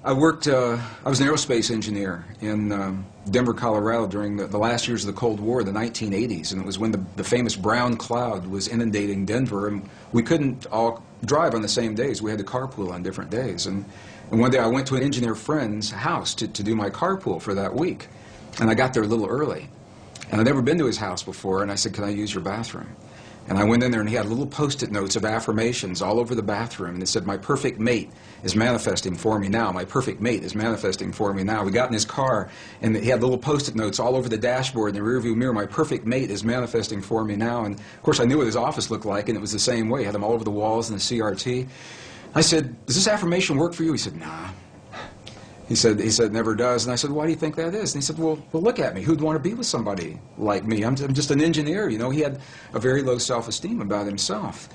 I was an aerospace engineer in Denver, Colorado during the last years of the Cold War, the 1980s, and it was when the famous brown cloud was inundating Denver, and we couldn't all drive on the same days. We had to carpool on different days. And one day I went to an engineer friend's house to do my carpool for that week, and I got there a little early. And I'd never been to his house before, and I said, "Can I use your bathroom?" And I went in there, and he had little Post-it notes of affirmations all over the bathroom, and it said, "My perfect mate is manifesting for me now. My perfect mate is manifesting for me now." We got in his car, and he had little Post-it notes all over the dashboard and the rearview mirror. "My perfect mate is manifesting for me now." And of course, I knew what his office looked like, and it was the same way. He had them all over the walls in the CRT. I said, "Does this affirmation work for you?" He said, "Nah." He said, "It never does." And I said, "Why do you think that is?" And he said, well, look at me. Who'd want to be with somebody like me? I'm just an engineer, you know. He had a very low self-esteem about himself.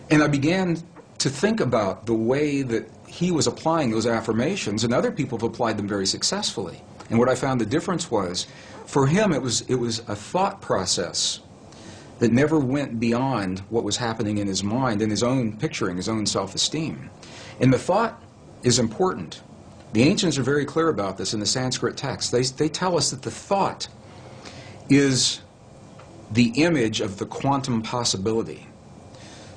And I began to think about the way that he was applying those affirmations, and other people have applied them very successfully. And what I found the difference was, for him, it was a thought process that never went beyond what was happening in his mind, in his own picturing, his own self-esteem. And the thought is important. The ancients are very clear about this in the Sanskrit text. They tell us that the thought is the image of the quantum possibility.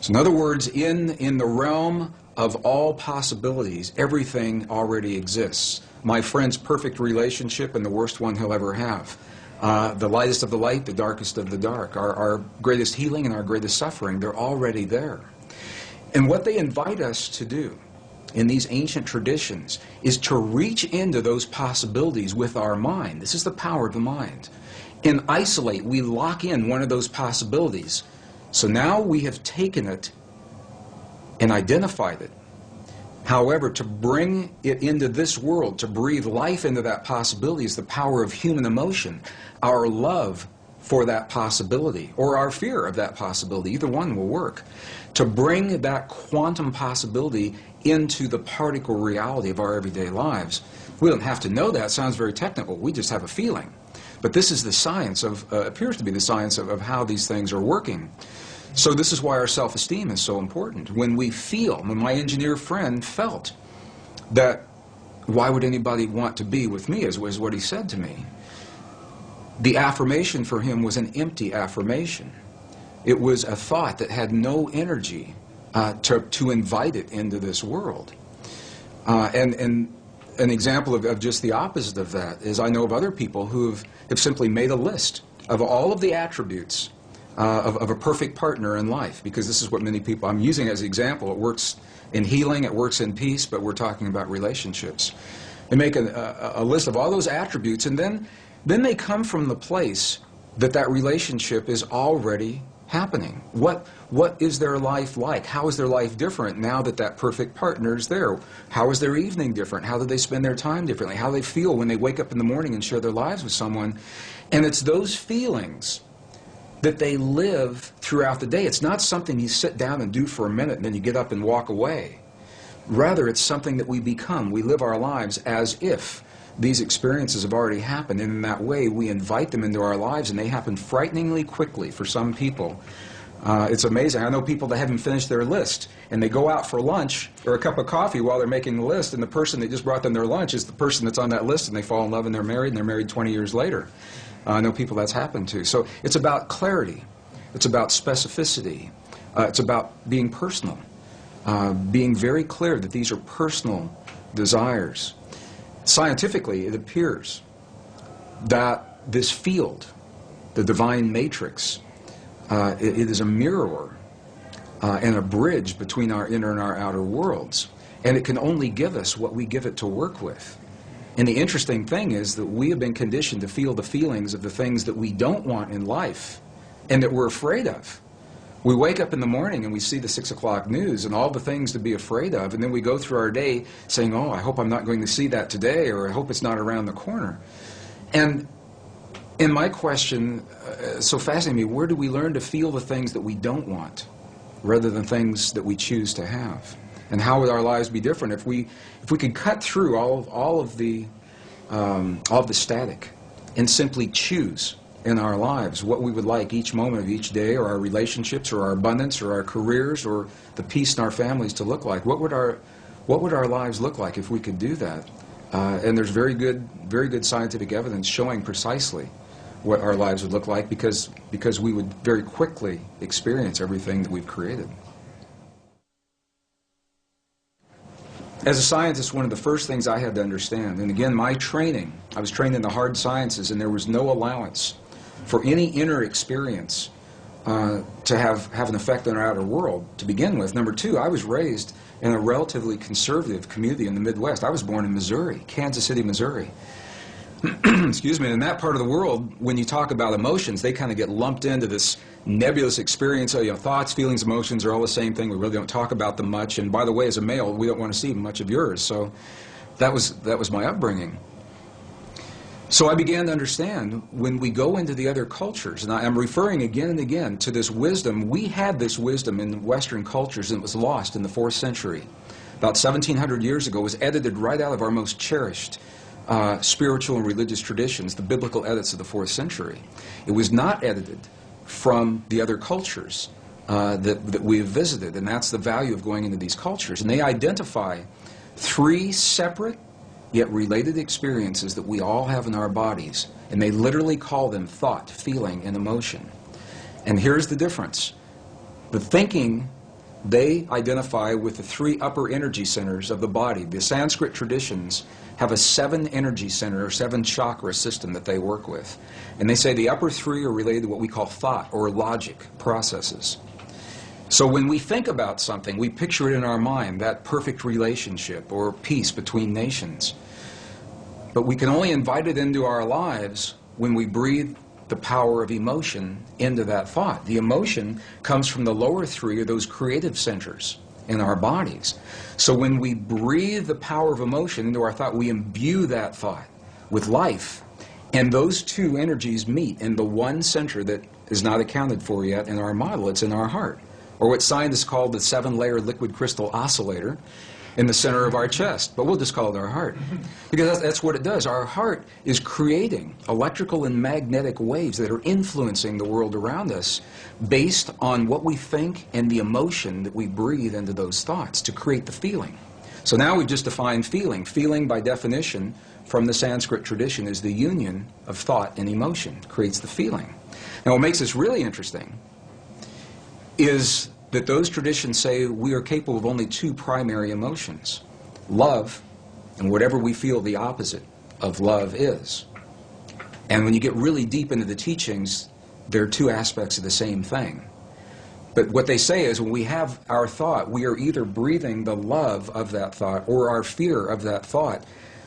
So in other words, in the realm of all possibilities, everything already exists. My friend's perfect relationship and the worst one he'll ever have. The lightest of the light, the darkest of the dark. Our greatest healing and our greatest suffering, they're already there. And what they invite us to do in these ancient traditions is to reach into those possibilities with our mind. This is the power of the mind. And isolate, we lock in one of those possibilities. So now we have taken it and identified it. However, to bring it into this world, to breathe life into that possibility, is the power of human emotion. Our love for that possibility, or our fear of that possibility, either one will work. To bring that quantum possibility into the particle reality of our everyday lives. We don't have to know that. It sounds very technical. We just have a feeling. But this is the science of, appears to be the science of how these things are working. So this is why our self-esteem is so important. When we feel, when my engineer friend felt that, why would anybody want to be with me, is what he said to me. The affirmation for him was an empty affirmation. It was a thought that had no energy to invite it into this world. And an example of just the opposite of that is I know of other people who have simply made a list of all of the attributes of a perfect partner in life, because this is what many people, I'm using as an example. It works in healing, it works in peace, but we're talking about relationships. They make a list of all those attributes, and then they come from the place that relationship is already happening. What is their life like? How is their life different now that perfect partner is there? How is their evening different? How do they spend their time differently? How do they feel when they wake up in the morning and share their lives with someone? And it's those feelings that they live throughout the day. It's not something you sit down and do for a minute and then you get up and walk away. Rather, it's something that we become. We live our lives as if these experiences have already happened, and in that way we invite them into our lives, and they happen frighteningly quickly for some people. It's amazing. I know people that haven't finished their list, and they go out for lunch or a cup of coffee while they're making the list, and the person that just brought them their lunch is the person that's on that list, and they fall in love and they're married 20 years later. I know people that's happened to. So it's about clarity. It's about specificity. It's about being personal. Being very clear that these are personal desires. Scientifically, it appears that this field, the divine matrix, it is a mirror and a bridge between our inner and our outer worlds. And it can only give us what we give it to work with. And the interesting thing is that we have been conditioned to feel the feelings of the things that we don't want in life and that we're afraid of. We wake up in the morning and we see the 6 o'clock news and all the things to be afraid of, and then we go through our day saying, oh, I hope I'm not going to see that today, or I hope it's not around the corner. And in my question, so fascinating me, where do we learn to feel the things that we don't want rather than things that we choose to have? And how would our lives be different if we could cut through all of the static and simply choose in our lives what we would like each moment of each day, or our relationships, or our abundance, or our careers, or the peace in our families to look like? What would what would our lives look like if we could do that? And there's very good scientific evidence showing precisely what our lives would look like because we would very quickly experience everything that we've created. As a scientist, one of the first things I had to understand, and again, my training, I was trained in the hard sciences, and there was no allowance for any inner experience to have an effect on our outer world to begin with. Number two, I was raised in a relatively conservative community in the Midwest. I was born in Missouri, Kansas City, Missouri. Excuse me, in that part of the world, when you talk about emotions, they kind of get lumped into this nebulous experience. You know, thoughts, feelings, emotions are all the same thing. We really don't talk about them much. And by the way, as a male, we don't want to see much of yours. So that was my upbringing. So I began to understand when we go into the other cultures, and I'm referring again and again to this wisdom. We had this wisdom in Western cultures, and it was lost in the 4th century. About 1,700 years ago, it was edited right out of our most cherished spiritual and religious traditions, the biblical edits of the 4th century. It was not edited from the other cultures that we have visited, and that's the value of going into these cultures. And they identify 3 separate yet related experiences that we all have in our bodies, and they literally call them thought, feeling, and emotion. And here's the difference. The thinking, they identify with the 3 upper energy centers of the body. The Sanskrit traditions have a 7 energy center or 7 chakra system that they work with. And they say the upper 3 are related to what we call thought or logic processes. So when we think about something, we picture it in our mind, that perfect relationship or peace between nations. But we can only invite it into our lives when we breathe the power of emotion into that thought. The emotion comes from the lower 3 of those creative centers in our bodies. So when we breathe the power of emotion into our thought, we imbue that thought with life. And those 2 energies meet in the one center that is not accounted for yet in our model. It's in our heart, or what scientists call the 7-layer liquid crystal oscillator in the center of our chest. But we'll just call it our heart, because that's what it does. Our heart is creating electrical and magnetic waves that are influencing the world around us based on what we think and the emotion that we breathe into those thoughts to create the feeling. So now we've just defined feeling. Feeling, by definition, from the Sanskrit tradition, is the union of thought and emotion, creates the feeling. Now what makes this really interesting is that those traditions say we are capable of only 2 primary emotions, love and whatever we feel the opposite of love is. And when you get really deep into the teachings, there are 2 aspects of the same thing. But what they say is when we have our thought, we are either breathing the love of that thought or our fear of that thought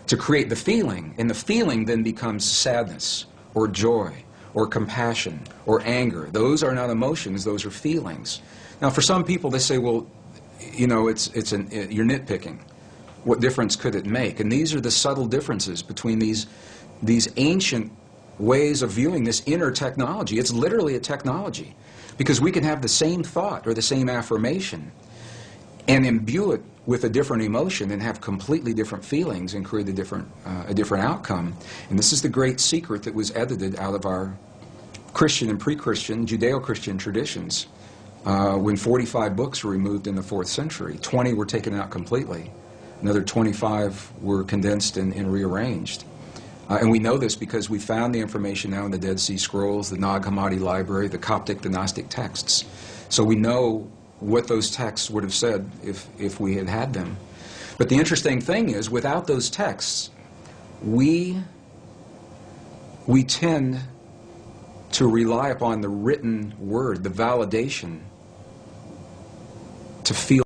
to create the feeling, and the feeling then becomes sadness or joy or compassion or anger. Those are not emotions, those are feelings. Now, for some people, they say, well, you know, you're nitpicking. What difference could it make? And these are the subtle differences between these ancient ways of viewing this inner technology. It's literally a technology, because we can have the same thought or the same affirmation and imbue it with a different emotion and have completely different feelings and create a different outcome. And this is the great secret that was edited out of our Christian and pre-Christian, Judeo-Christian traditions. When 45 books were removed in the 4th century, 20 were taken out completely. Another 25 were condensed and rearranged. And we know this because we found the information now in the Dead Sea Scrolls, the Nag Hammadi Library, the Coptic, the Gnostic texts. So we know what those texts would have said if we had had them. But the interesting thing is, without those texts, we tend to rely upon the written word, the validation, to feel